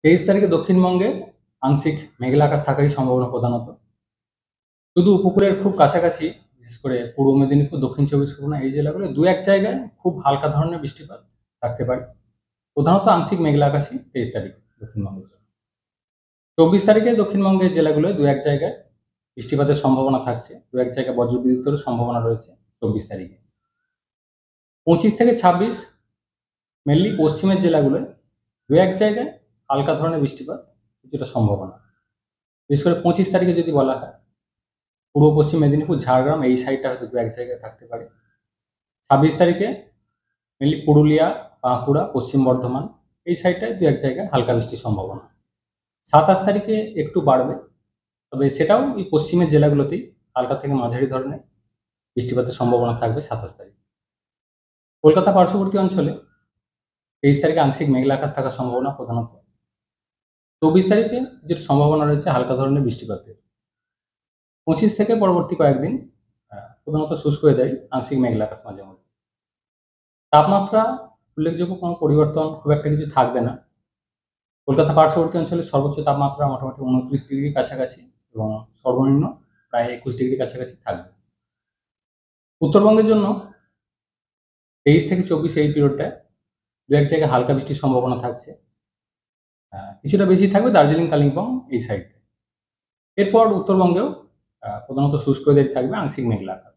23 তারিখে দক্ষিণবঙ্গে আংশিক মেঘলা আকাশ থাকারই সম্ভাবনা প্রধানত। শুধু উপকূলের খুব কাছাকাছি বিশেষ করে পূর্ব মেদিনীপুর, দক্ষিণ চব্বিশ পরগনা এই জেলাগুলো দু এক জায়গায় খুব হালকা ধরনের বৃষ্টিপাত থাকতে পারে। প্রধানত আংশিক মেঘলা আকাশই 23 তারিখ দক্ষিণবঙ্গের জন্য। 24 তারিখে দক্ষিণবঙ্গের জেলাগুলোয় দু এক জায়গায় বৃষ্টিপাতের সম্ভাবনা থাকছে, দু এক জায়গায় বজ্রবিদ্যুতেরও সম্ভাবনা রয়েছে 24 তারিখে। 25 থেকে 26 মেনলি পশ্চিমের জেলাগুলোয় দু এক জায়গায় হালকা ধরনের বৃষ্টিপাত কিছুটা সম্ভাবনা। বিশেষ করে 25 তারিখে যদি বলা হয়, পূর্ব পশ্চিম মেদিনীপুর, ঝাড়গ্রাম এই সাইডটা হয়তো দু এক জায়গায় থাকতে পারে। 26 তারিখে মেনলি পুরুলিয়া, বাঁকুড়া, পশ্চিম বর্ধমান এই সাইডটায় দু এক জায়গায় হালকা বৃষ্টির সম্ভাবনা। 27 তারিখে একটু বাড়বে, তবে সেটাও এই পশ্চিমের জেলাগুলোতেই হালকা থেকে মাঝারি ধরনের বৃষ্টিপাতের সম্ভাবনা থাকবে 27 তারিখ। কলকাতা পার্শ্ববর্তী অঞ্চলে 23 তারিখে আংশিক মেঘলা আকাশ থাকার সম্ভাবনা প্রধানত। 24 তারিখে যেটা সম্ভাবনা রয়েছে হালকা ধরনের বৃষ্টিপাতের। 25 থেকে পরবর্তী কয়েকদিন প্রধানত শুষ্ক ওয়েদারই, আংশিক মেঘলা আকাশ মাঝে মধ্যে। তাপমাত্রা উল্লেখযোগ্য কোনো পরিবর্তন খুব একটা কিছু থাকবে না। কলকাতা পার্শ্ববর্তী অঞ্চলে সর্বোচ্চ তাপমাত্রা মোটামুটি 29 ডিগ্রির কাছাকাছি এবং সর্বনিম্ন প্রায় 21 ডিগ্রির কাছাকাছি থাকবে। উত্তরবঙ্গের জন্য 23 থেকে 24 এই পিরিয়ডটায় দু এক জায়গায় হালকা বৃষ্টির সম্ভাবনা থাকছে, কিছুটা বেশি থাকবে দার্জিলিং, কালিম্পং এই সাইডে। এরপর উত্তরবঙ্গেও প্রধানত শুষ্ক ওয়েদার থাকবে, আংশিক মেঘলা আকাশ।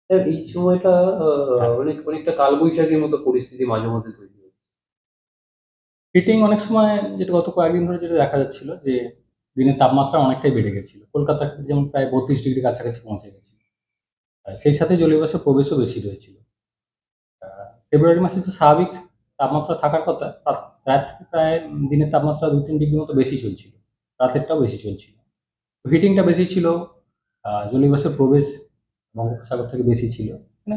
স্যার এই সময়টা অনেকটা কালবৈশাখীর মতো পরিস্থিতি মাঝে মধ্যে তৈরি হয়। হিটিং অনেক সময়, যেটা গত কয়েকদিন ধরে যেটা দেখা যাচ্ছিল যে দিনের তাপমাত্রা অনেকটাই বেড়ে গেছিল, কলকাতার ক্ষেত্রে যেমন প্রায় 32 ডিগ্রি কাছাকাছি পৌঁছে গেছিল। সেই সাথে জলীয়বাষ্পের প্রবেশও বেশি রয়েছিল। ফেব্রুয়ারি মাসে যে স্বাভাবিক তাপমাত্রা থাকার কথা, রাত থেকে প্রায় দিনের তাপমাত্রা 2-3 ডিগ্রি মতো বেশি চলছিল, রাতেরটাও বেশি চলছিল। হিটিংটা বেশি ছিল, জলীয়বাষ্পের প্রবেশ বঙ্গোপসাগর থেকে বেশি ছিল।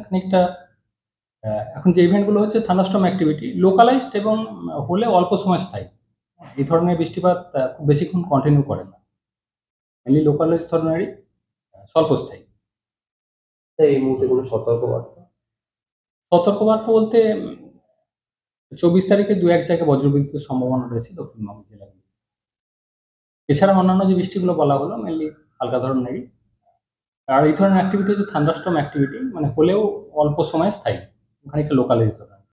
খানিকটা এখন যে ইভেন্টগুলো হচ্ছে থান্ডারস্টর্ম অ্যাক্টিভিটি লোকালাইজড এবং হলে অল্প সময় স্থায়ী। এই ধরনের বৃষ্টিপাত খুব বেশিক্ষণ কন্টিনিউ করে না, মেনলি লোকালাইজ ধরনেরই স্বল্পস্থায়ী। এই মুহূর্তে কোনো সতর্কবার্তা বলতে 24 তারিখে দু এক জায়গায় বজ্রবিদ্যুতের সম্ভাবনা রয়েছে দক্ষিণবঙ্গের জেলাগুলো। এছাড়া অন্যান্য যে বৃষ্টিগুলো বলা হলো মেনলি হালকা ধরনেরই। আর এই ধরনের অ্যাক্টিভিটি হচ্ছে থান্ডারস্টর্ম অ্যাক্টিভিটি, মানে হলেও অল্প সময় স্থায়ী, খানিকটা লোকালাইজ ধরনের।